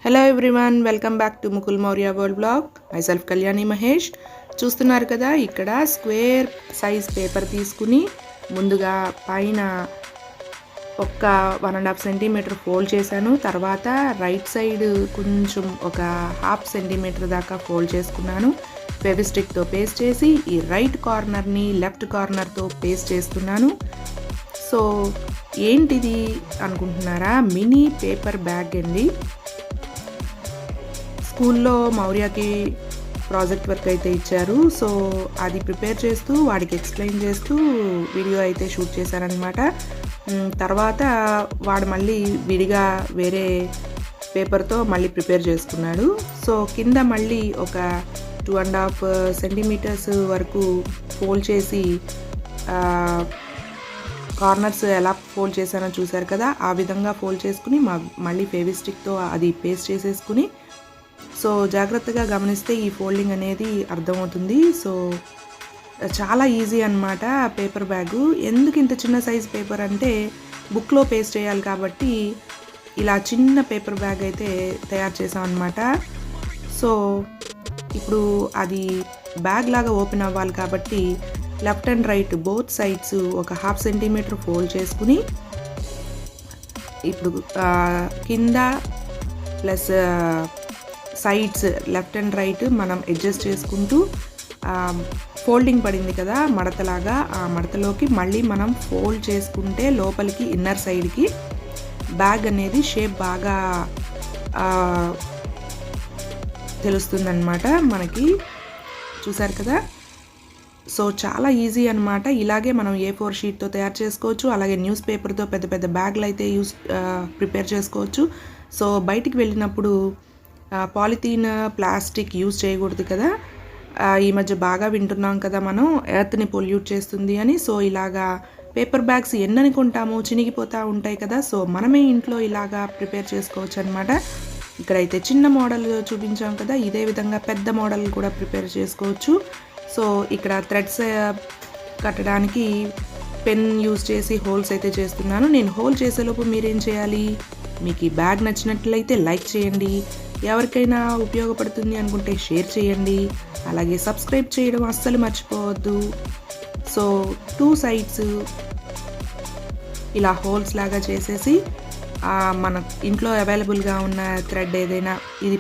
Hello everyone, welcome back to Mukul Maurya world blog. My self Kalyani Mahesh. చూస్తున్నారు కదా, ఇక్కడ స్క్వేర్ సైజ్ పేపర్ తీసుకుని ముందుగా పైన ఒక 1.5 సెంటీమీటర్ ఫోల్డ్ చేశాను. తర్వాత రైట్ సైడ్ కొంచెం ఒక 1/2 సెంటీమీటర్ దాకా ఫోల్డ్ చేసుకున్నాను. ఫెవిస్టిక్తో పేస్ట్ చేసి ఈ రైట్ కార్నర్ని లెఫ్ట్ కార్నర్తో పేస్ట్ చేస్తున్నాను. సో ఏంటిది అనుకుంటున్నారా? మినీ పేపర్ బ్యాగ్ అండి. స్కూల్లో మౌర్యకి ప్రాజెక్ట్ వర్క్ అయితే ఇచ్చారు. సో అది ప్రిపేర్ చేస్తూ వాడికి ఎక్స్ప్లెయిన్ చేస్తూ వీడియో అయితే షూట్ చేశారనమాట. తర్వాత వాడు మళ్ళీ విడిగా వేరే పేపర్తో మళ్ళీ ప్రిపేర్ చేసుకున్నాడు. సో కింద మళ్ళీ ఒక 2.5 సెంటీమీటర్స్ వరకు ఫోల్డ్ చేసి కార్నర్స్ ఎలా ఫోల్డ్ చేశానో చూసారు కదా, ఆ విధంగా ఫోల్డ్ చేసుకుని మళ్ళీ ఫెవిస్టిక్తో అది పేస్ట్ చేసేసుకుని, సో జాగ్రత్తగా గమనిస్తే ఈ ఫోల్డింగ్ అనేది అర్థమవుతుంది. సో చాలా ఈజీ అనమాట పేపర్ బ్యాగు. ఎందుకు ఇంత చిన్న సైజ్ పేపర్ అంటే బుక్లో పేస్ట్ చేయాలి కాబట్టి ఇలా చిన్న పేపర్ బ్యాగ్ అయితే తయారు చేసాం అనమాట. సో ఇప్పుడు అది బ్యాగ్ లాగా ఓపెన్ అవ్వాలి కాబట్టి left and right both sides ఒక 1/2 సెంటీమీటర్ ఫోల్డ్ చేసుకుని ఇప్పుడు కింద plus sides left and right మనం అడ్జస్ట్ చేసుకుంటూ ఫోల్డింగ్ పడింది కదా మడతలాగా, ఆ మడతలోకి మళ్ళీ మనం ఫోల్డ్ చేసుకుంటే లోపలికి ఇన్నర్ సైడ్కి బ్యాగ్ అనేది షేప్ బాగా తెలుస్తుందన్నమాట మనకి. చూసారు కదా, సో చాలా ఈజీ అనమాట. ఇలాగే మనం A4 షీట్తో తయారు చేసుకోవచ్చు. అలాగే న్యూస్ పేపర్తో పెద్ద పెద్ద బ్యాగ్లు అయితే ప్రిపేర్ చేసుకోవచ్చు. సో బయటికి వెళ్ళినప్పుడు పాలిథీన్ ప్లాస్టిక్ యూజ్ చేయకూడదు కదా. ఈ మధ్య బాగా వింటున్నాం కదా మనం, ఎర్త్ని పొల్యూట్ చేస్తుంది అని. సో ఇలాగా పేపర్ బ్యాగ్స్ ఎన్నని కొంటాము, చినిగిపోతూ ఉంటాయి కదా. సో మనమే ఇంట్లో ఇలాగా ప్రిపేర్ చేసుకోవచ్చు అనమాట. ఇక్కడైతే చిన్న మోడల్ చూపించాం కదా, ఇదే విధంగా పెద్ద మోడల్ కూడా ప్రిపేర్ చేసుకోవచ్చు. సో ఇక్కడ థ్రెడ్స్ కట్టడానికి పెన్ యూజ్ చేసి హోల్స్ అయితే చేస్తున్నాను. నేను హోల్ చేసేలోపు మీరేం చేయాలి, మీకు ఈ బ్యాగ్ నచ్చినట్లయితే లైక్ చేయండి, ఎవరికైనా ఉపయోగపడుతుంది అనుకుంటే షేర్ చేయండి, అలాగే సబ్స్క్రైబ్ చేయడం అస్సలు మర్చిపోవద్దు. సో 2 సైడ్స్ ఇలా హోల్స్ లాగా చేసేసి మన ఇంట్లో అవైలబుల్గా ఉన్న థ్రెడ్ ఏదైనా, ఇది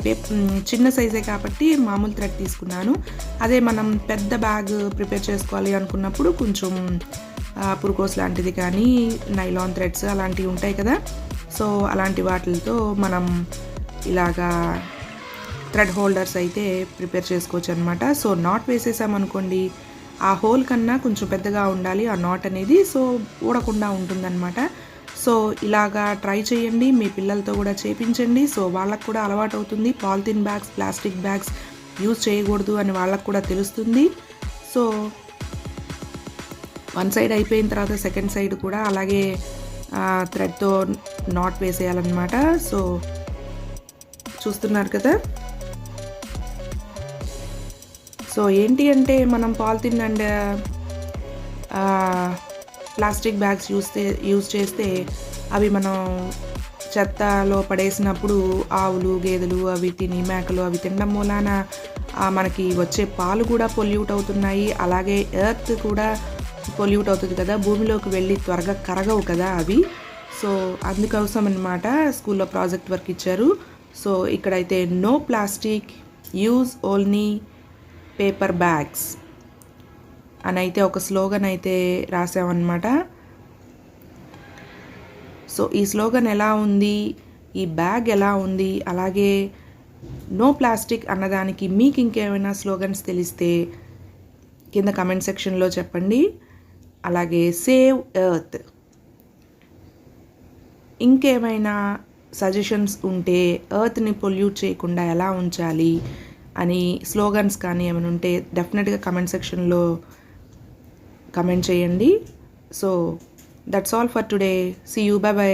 చిన్న సైజే కాబట్టి మామూలు థ్రెడ్ తీసుకున్నాను. అదే మనం పెద్ద బ్యాగ్ ప్రిపేర్ చేసుకోవాలి అనుకున్నప్పుడు కొంచెం పురుకోస్ లాంటిది కానీ నైలాన్ థ్రెడ్స్ అలాంటివి ఉంటాయి కదా. సో అలాంటి వాటితో మనం ఇలాగా థ్రెడ్ హోల్డర్స్ అయితే ప్రిపేర్ చేసుకోవచ్చు అనమాట. సో నాట్ వేసేసామనుకోండి, ఆ హోల్ కన్నా కొంచెం పెద్దగా ఉండాలి ఆ నాట్ అనేది, సో ఊడకుండా ఉంటుందన్నమాట. సో ఇలాగా ట్రై చేయండి, మీ పిల్లలతో కూడా చేయించండి. సో వాళ్ళకు కూడా అలవాటు అవుతుంది, polythene bags plastic bags use చేయకూడదు అని వాళ్ళకు కూడా తెలుస్తుంది. సో 1 సైడ్ అయిపోయిన తర్వాత సెకండ్ సైడ్ కూడా అలాగే థ్రెడ్తో నాట్ వేసేయాలన్నమాట. సో చూస్తున్నారు కదా. సో ఏంటి అంటే మనం polythene and plastic bags use చేస్తే అవి మనం చెత్తలో పడేసినప్పుడు ఆవులు గేదెలు అవి తిని, మేకలు అవి తినడం మూలాన మనకి వచ్చే పాలు కూడా పొల్యూట్ అవుతున్నాయి. అలాగే ఎర్త్ కూడా పొల్యూట్ అవుతుంది కదా, భూమిలోకి వెళ్ళి త్వరగా కరగవు కదా అవి. సో అందుకోసం అన్నమాట స్కూల్లో ప్రాజెక్ట్ వర్క్ ఇచ్చారు. సో ఇక్కడైతే no plastic, use only paper bags అని అయితే ఒక స్లోగన్ అయితే రాసామన్నమాట. సో ఈ స్లోగన్ ఎలా ఉంది, ఈ బ్యాగ్ ఎలా ఉంది, అలాగే నో ప్లాస్టిక్ అన్నదానికి మీకు ఇంకేమైనా స్లోగన్స్ తెలిస్తే కింద కమెంట్ సెక్షన్లో చెప్పండి. అలాగే సేవ్ ఎర్త్ ఇంకేమైనా సజెషన్స్ ఉంటే ఎర్త్ని పొల్యూట్ చేయకుండా ఎలా ఉంచాలి అని స్లోగన్స్ కానీ ఏమైనా ఉంటే డెఫినెట్గా కమెంట్ సెక్షన్లో కమెంట్ చేయండి. So that's all for today. See you, bye by.